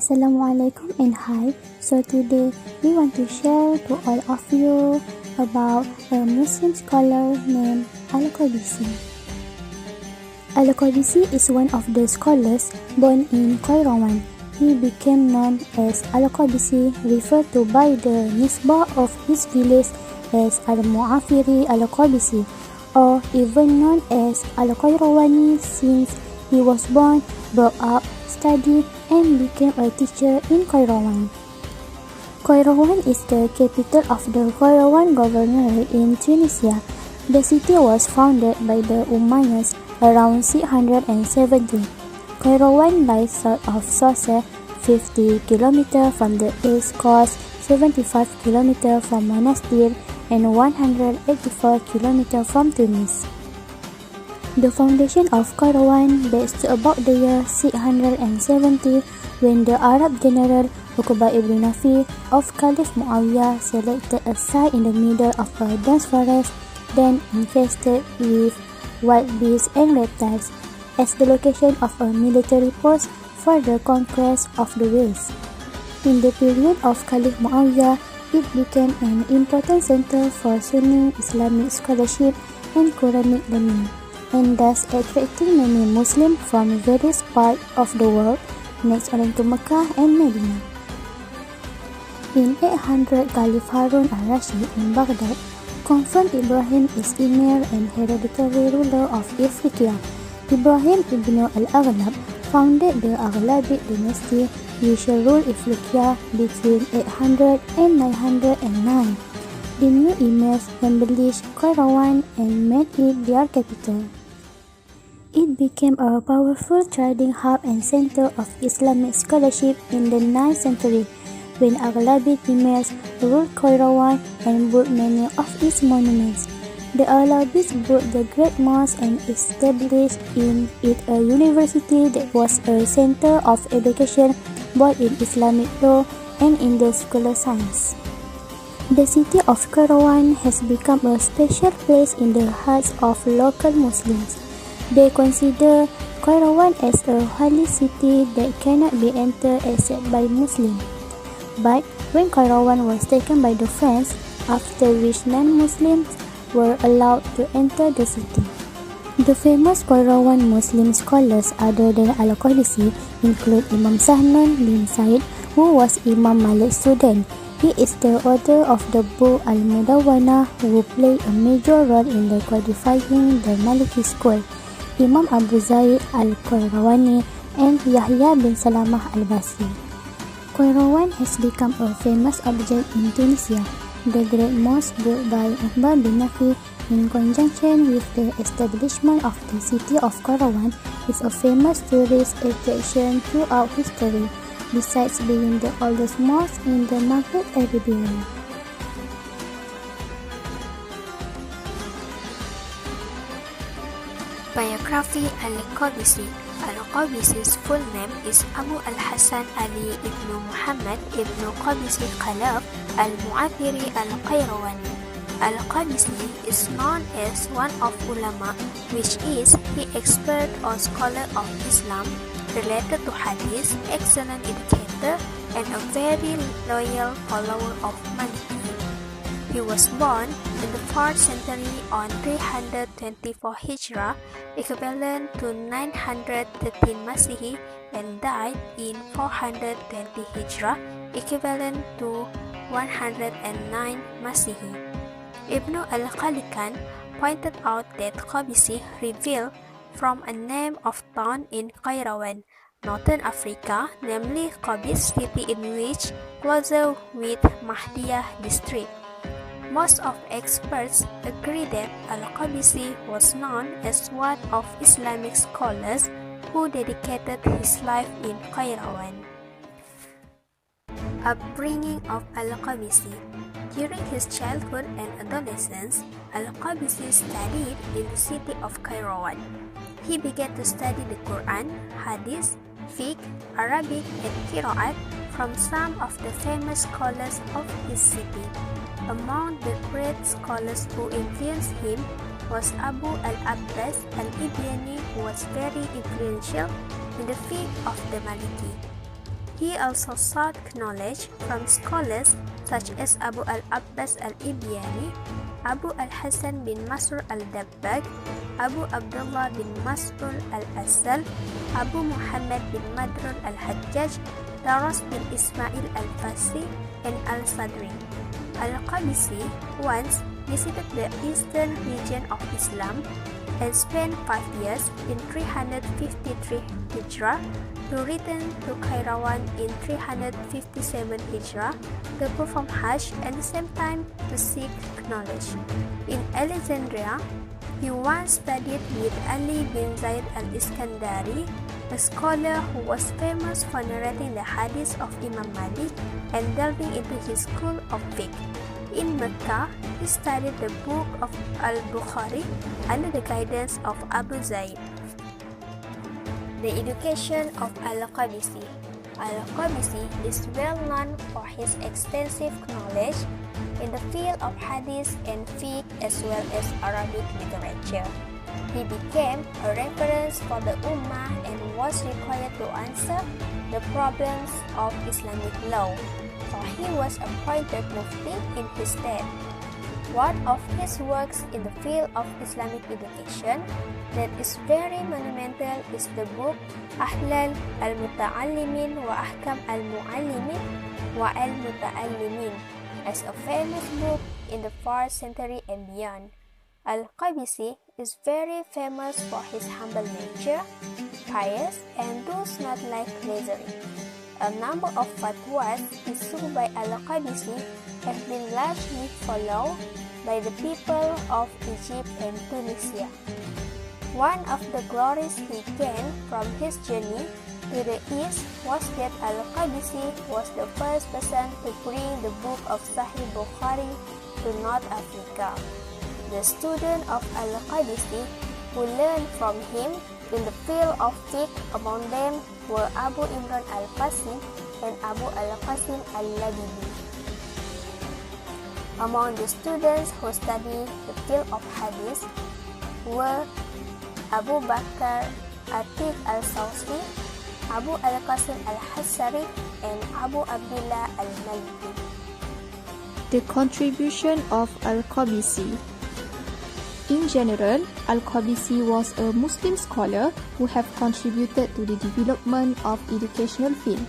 Assalamualaikum and hi. So today we want to share to all of you about a Muslim scholar named Al-Qabisi. Al-Qabisi is one of the scholars born in Qayrawan. He became known as Al-Qabisi, referred to by the nisbah of his village as Al-Mu'afiri Al-Qabisi, or even known as Al-Qayrawani, since he was born, brought up, studied and became a teacher in Qayrawan. Qayrawan is the capital of the Qayrawan Governorate in Tunisia. The city was founded by the Umayyads around 670. Qayrawan lies south of Sousse, 50 km from the east coast, 75 km from Monastir, and 184 km from Tunis. The foundation of Qayrawan dates to about the year 670, when the Arab general Al-Qabisi of Caliph Muawiyah selected a site in the middle of a dense forest, then infested with wild beasts and reptiles, as the location of a military post for the conquest of the West. In the period of Caliph Muawiyah, it became an important center for Sunni Islamic scholarship and Quranic learning, and thus attracting many Muslims from various parts of the world, next only to Mecca and Medina. In 800, Caliph Harun al-Rashid in Baghdad confirmed Ibrahim as emir and hereditary ruler of Ifriqiya. Ibrahim ibn al-Aghlab founded the Aghlabid dynasty, which ruled Ifriqiya between 800 and 909. The new emirs embellished Qayrawan and made it their capital. It became a powerful trading hub and center of Islamic scholarship in the 9th century, when Aghlabid emirs ruled Qayrawan and built many of its monuments. The Aghlabids built the Great Mosque and established in it a university that was a center of education both in Islamic law and in the scholar science. The city of Qayrawan has become a special place in the hearts of local Muslims. They consider Qayrawan as a holy city that cannot be entered except by Muslims. But when Qayrawan was taken by the French, after which non-Muslims were allowed to enter the city. The famous Qayrawan Muslim scholars other than Al-Qabisi include Imam Sahnun bin Said, who was Imam Malik's student. He is the author of the book Al-Mudawwana, who played a major role in the codifying the Maliki school. Imam Abu Zaid al-Qayrawani and Yahya bin Salamah al-Basri. Qayrawan has become a famous object in Tunisia. The Great Mosque built by Umar bin Nafi in conjunction with the establishment of the city of Qayrawan is a famous tourist attraction throughout history, besides being the oldest mosque in the Maghreb Arabian. Biography Al-Qabisi. Al-Qabisi's full name is Abu al-Hasan Ali ibn Muhammad ibn Qabisi Khalaf al-Mu'afiri al-Qayrawani. Al-Qabisi is known as one of ulama, which is the expert or scholar of Islam, related to hadith, excellent educator, and a very loyal follower of Maliki. He was born in the 4th century on 324 Hijrah, equivalent to 913 Masihi, and died in 420 Hijrah, equivalent to 109 Masihi. Ibn al-Khalikan pointed out that Qabisi revealed from a name of town in Qayrawan, Northern Africa, namely Qabis city in which closer with Mahdiyah district. Most of experts agree that Al-Qabisi was known as one of Islamic scholars who dedicated his life in Qayrawan. Upbringing of Al-Qabisi. During his childhood and adolescence, Al-Qabisi studied in the city of Qayrawan. He began to study the Quran, Hadith, Fiqh, Arabic, and Qira'at from some of the famous scholars of his city. Among the great scholars who influenced him was Abu al-Abbas al-Ibyani, who was very influential in the fiqh of the Maliki. He also sought knowledge from scholars such as Abu al-Abbas al-Ibyani, Abu al-Hasan bin Masrur al-Dabbag, Abu Abdullah bin Mas'ud al-Asal, Abu Muhammad bin Madrun al-Hajjaj, Daras bin Ismail al-Fasi, and al-Sadri. Al-Qabisi once visited the eastern region of Islam and spent 5 years in 353 Hijrah to return to Kairawan in 357 Hijrah to perform Hajj and at the same time to seek knowledge. In Alexandria, he once studied with Ali bin Zaid al-Iskandari, a scholar who was famous for narrating the hadith of Imam Malik and delving into his school of fiqh. In Mecca, he studied the book of Al-Bukhari under the guidance of Abu Zaid. The education of Al-Qabisi. Al-Qabisi is well known for his extensive knowledge in the field of hadith and fiqh as well as Arabic literature. He became a reference for the Ummah and was required to answer the problems of Islamic law, so he was appointed Mufti in his stead. One of his works in the field of Islamic education that is very monumental is the book Ahlal al-Muta'allimin wa Ahkam al-Mu'allimin wa al-Muta'allimin, as a famous book in the 4th century and beyond. Al-Qabisi is very famous for his humble nature, pious, and does not like leisure. A number of fatwas issued by Al-Qabisi have been largely followed by the people of Egypt and Tunisia. One of the glories he gained from his journey to the east was that Al-Qabisi was the first person to bring the book of Sahih Bukhari to North Africa. The students of Al-Qabisi who learned from him in the field of fiqh, among them were Abu Imran al-Fasi and Abu al-Qasim al-Labibi. Among the students who studied the field of hadith were Abu Bakr Atiq al-Sawsi, Abu al-Qasim al-Hassari, and Abu Abdullah al-Maliki. The contribution of Al-Qabisi. In general, Al-Qabisi was a Muslim scholar who have contributed to the development of educational field.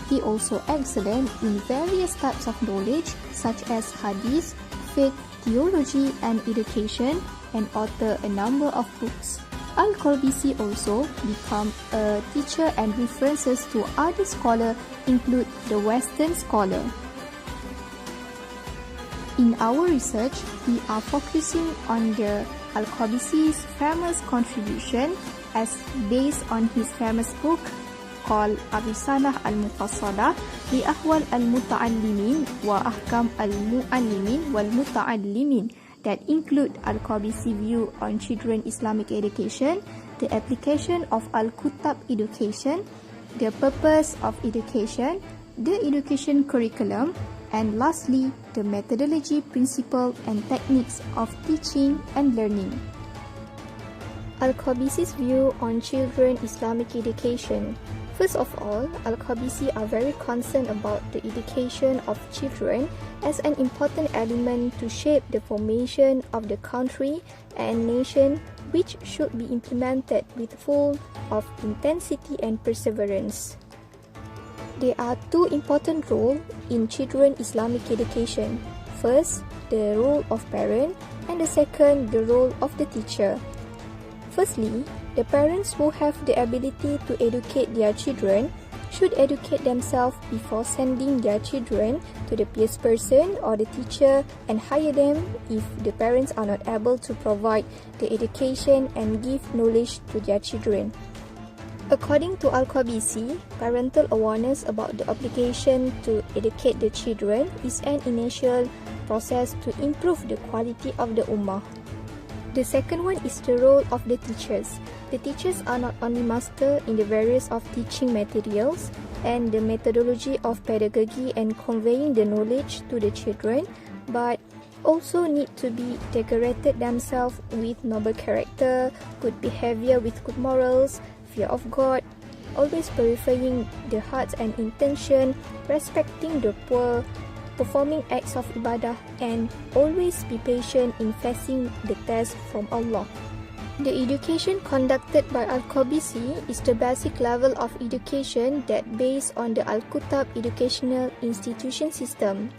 He also excelled in various types of knowledge such as hadith, fiqh, theology, and education, and authored a number of books. Al-Qabisi also became a teacher, and references to other scholars include the Western scholar. In our research, we are focusing on the Al-Qabisi's famous contribution as based on his famous book called Ar-Risalah al-Mufassalah li Ahwal al-Muta'allimin wa Ahkam al-Mu'allimin wal-Muta'allimin that include Al-Qabisi view on children Islamic education, the application of Al-Kutab education, the purpose of education, the education curriculum, and lastly, the methodology, principle, and techniques of teaching and learning. Al-Qabisi's view on children Islamic education. First of all, Al-Qabisi are very concerned about the education of children as an important element to shape the formation of the country and nation, which should be implemented with full of intensity and perseverance. There are two important roles in children Islamic education. First, the role of parent, and the second, the role of the teacher. Firstly, the parents who have the ability to educate their children should educate themselves before sending their children to the pious person or the teacher, and hire them if the parents are not able to provide the education and give knowledge to their children. According to Al-Qabisi, parental awareness about the obligation to educate the children is an initial process to improve the quality of the Ummah. The second one is the role of the teachers. The teachers are not only master in the various of teaching materials and the methodology of pedagogy and conveying the knowledge to the children, but also need to be decorated themselves with noble character, good behavior with good morals, fear of God, always purifying the hearts and intention, respecting the poor, performing acts of ibadah, and always be patient in facing the test from Allah. The education conducted by Al-Qabisi is the basic level of education that based on the Al-Kutab educational institution system.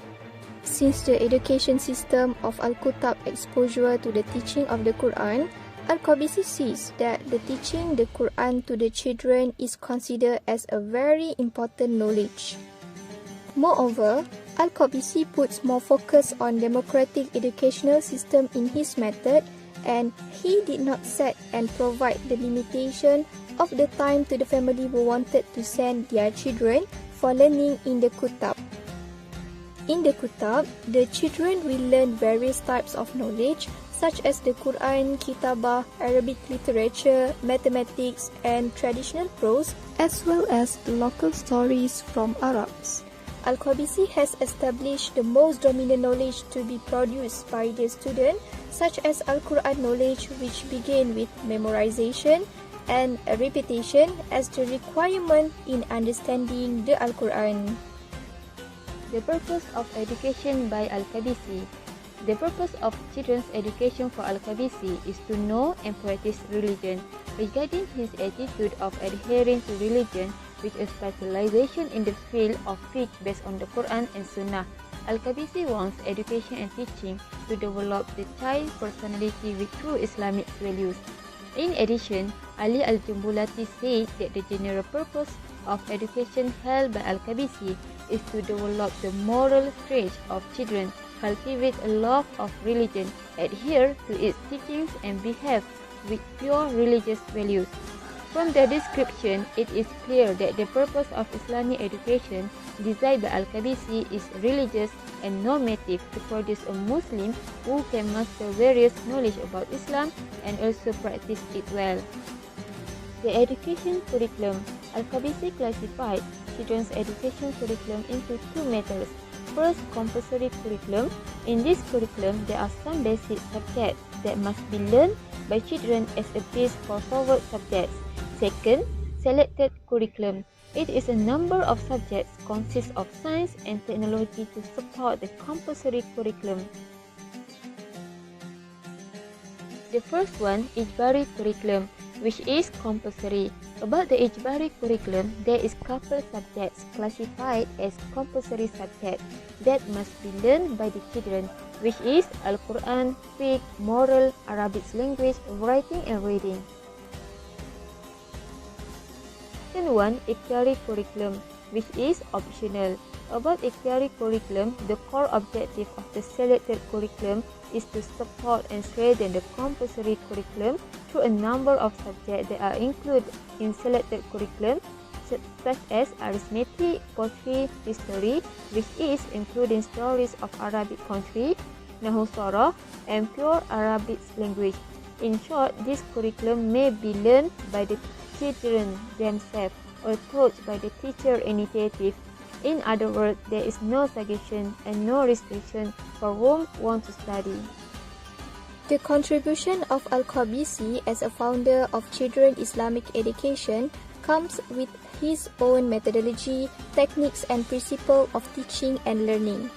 Since the education system of Al-Kutab exposure to the teaching of the Quran, Al-Qabisi sees that the teaching the Quran to the children is considered as a very important knowledge. Moreover, Al-Qabisi puts more focus on democratic educational system in his method, and he did not set and provide the limitation of the time to the family who wanted to send their children for learning in the Kutab. In the Kutab, the children will learn various types of knowledge such as the Quran, Kitabah, Arabic literature, mathematics, and traditional prose, as well as local stories from Arabs. Al-Qabisi has established the most dominant knowledge to be produced by the student, such as Al-Quran knowledge, which begin with memorization and repetition as the requirement in understanding the Al-Quran. The purpose of education by Al-Qabisi. The purpose of children's education for Al-Qabisi is to know and practice religion. Regarding his attitude of adhering to religion with a specialization in the field of fiqh based on the Quran and Sunnah, Al-Qabisi wants education and teaching to develop the child personality with true Islamic values. In addition, Ali Al-Jumbulati said that the general purpose of education held by Al-Qabisi is to develop the moral traits of children, cultivate a love of religion, adhere to its teachings, and behave with pure religious values. From the description, it is clear that the purpose of Islamic education designed by Al-Qabisi is religious and normative to produce a Muslim who can master various knowledge about Islam and also practice it well. The education curriculum. Al-Qabisi classified children's education curriculum into two methods. First, compulsory curriculum. In this curriculum, there are some basic subjects that must be learned by children as a base for forward subjects. Second, selected curriculum. It is a number of subjects consists of science and technology to support the compulsory curriculum. The first one, Ijbari curriculum, which is compulsory. About the Ijbari curriculum, there is couple subjects classified as compulsory subjects that must be learned by the children, which is Al-Quran, fiqh, moral, Arabic language, writing and reading. Second one, Ikhtiyari curriculum, which is optional. About Ikhtiyari curriculum, the core objective of the selected curriculum is to support and strengthen the compulsory curriculum through a number of subjects that are included in selected curriculum, such as arithmetic, poetry, history, which is including stories of Arabic country, Nahu Sarah, and pure Arabic language. In short, this curriculum may be learned by the children themselves or taught by the teacher initiative. In other words, there is no suggestion and no restriction for whom want to study. The contribution of Al-Qabisi as a founder of children Islamic education comes with his own methodology, techniques and principle of teaching and learning.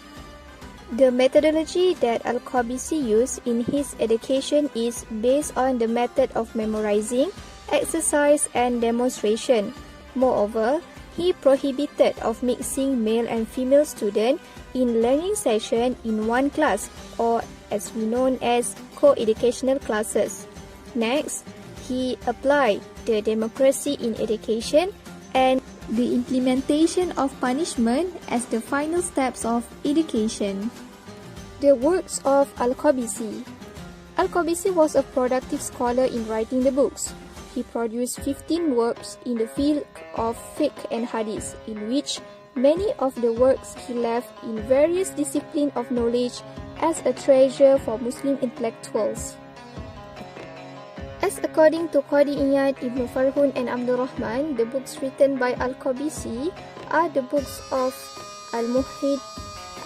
The methodology that Al-Qabisi used in his education is based on the method of memorizing, exercise and demonstration. Moreover, he prohibited of mixing male and female students in learning session in one class, or as we known as co-educational classes. Next, he applied the democracy in education and the implementation of punishment as the final steps of education. The works of Al-Qabisi. Al-Qabisi was a productive scholar in writing the books. He produced 15 works in the field of fiqh and hadith, in which many of the works he left in various disciplines of knowledge as a treasure for Muslim intellectuals. As according to Qadi Iyad, Ibn Farhun and Abdul Rahman, the books written by Al-Qabisi are the books of Al-Muhid,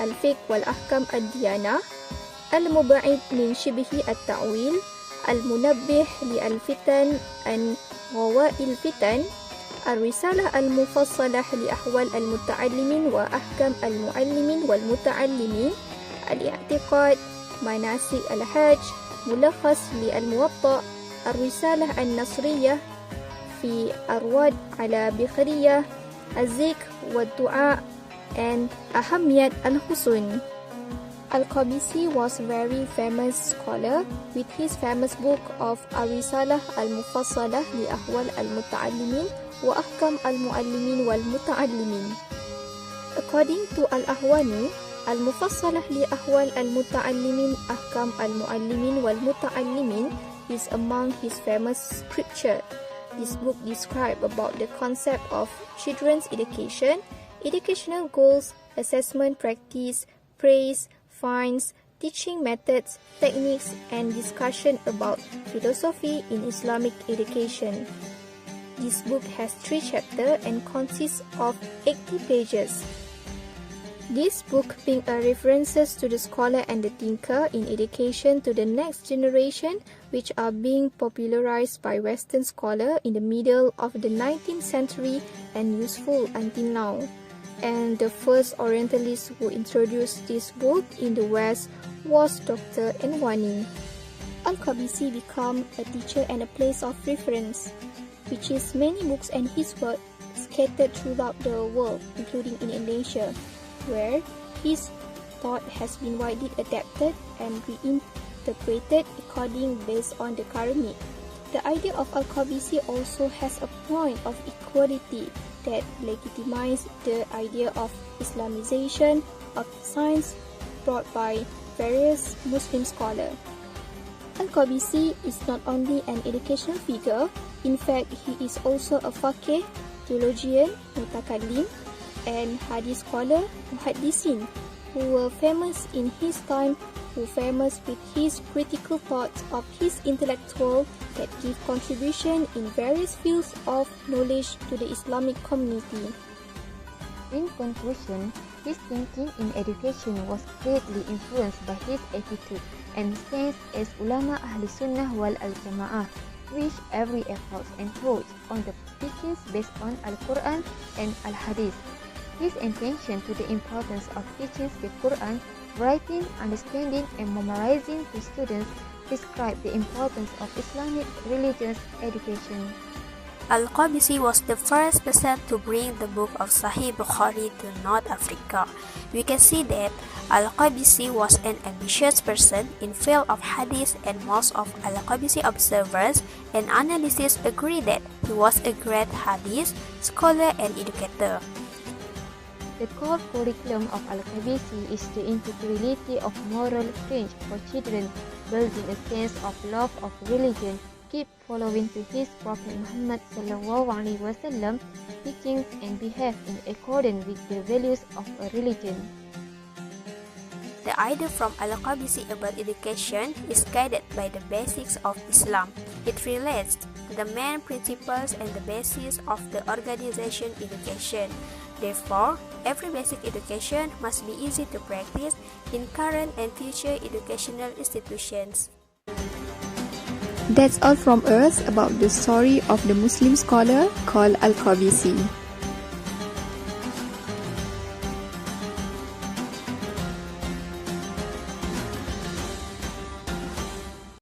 Al-Fiqh wal-Ahkam ad-Diyana, Al-Muba'id min Shibhi at-Ta'wil, Al-Munabbih li al-Fitan an Ghawa'il Fitan, الرسالة المفصلة لأحوال المتعلمين وأحكام المعلمين والمتعلمين، الاعتقاد، مناسك الحج، ملخص للموطأ، الرسالة النصرية في الرد على بخارية، الذكر والدعاء، and أهمية الحصن. Al-Qabisi was a very famous scholar with his famous book of Ar-Risalah Al-Mufassalah li Ahwal Al-Muta'allimin wa Ahkam Al-Mu'allimin wal-Muta'allimin. According to Al-Ahwani, Al-Mufassalah li Ahwal Al-Muta'allimin Ahkam Al-Mu'allimin wal-Muta'allimin is among his famous scripture. This book describes about the concept of children's education, educational goals, assessment practice, praise, fines, teaching methods, techniques, and discussion about philosophy in Islamic education. This book has 3 chapters and consists of 80 pages. This book being a references to the scholar and the thinker in education to the next generation, which are being popularized by Western scholar in the middle of the 19th century and useful until now. And the first Orientalist who introduced this book in the West was Dr. Enwani. Al-Qabisi became a teacher and a place of reference, which is many books and his work scattered throughout the world, including in Indonesia, where his thought has been widely adapted and reinterpreted according based on the current need. The idea of Al-Qabisi also has a point of equality that legitimizes the idea of Islamization of science brought by various Muslim scholars. Al-Qabisi is not only an educational figure, in fact he is also a faqih, theologian, mutakallim, and hadith scholar, muhaddisin, who were famous in his time, who famous with his critical thoughts of his intellectual that give contribution in various fields of knowledge to the Islamic community. In conclusion, his thinking in education was greatly influenced by his attitude and stance as ulama Ahli Sunnah wal Al-Jama'ah, which every effort and thought on the teachings based on Al-Quran and Al-Hadith. His attention to the importance of teaching the Quran, writing, understanding, and memorizing to students describe the importance of Islamic religious education. Al-Qabisi was the first person to bring the book of Sahih Bukhari to North Africa. We can see that Al-Qabisi was an ambitious person in field of hadith, and most of Al-Qabisi observers and analysts agree that he was a great hadith scholar and educator. The core curriculum of Al-Qabisi is the integrity of moral change for children, building a sense of love of religion, keep following to his Prophet Muhammad ﷺ teachings and behave in accordance with the values of a religion. The idea from Al-Qabisi about education is guided by the basics of Islam. It relates to the main principles and the basis of the organization education. Therefore, every basic education must be easy to practice in current and future educational institutions. That's all from us about the story of the Muslim scholar called Al-Qabisi.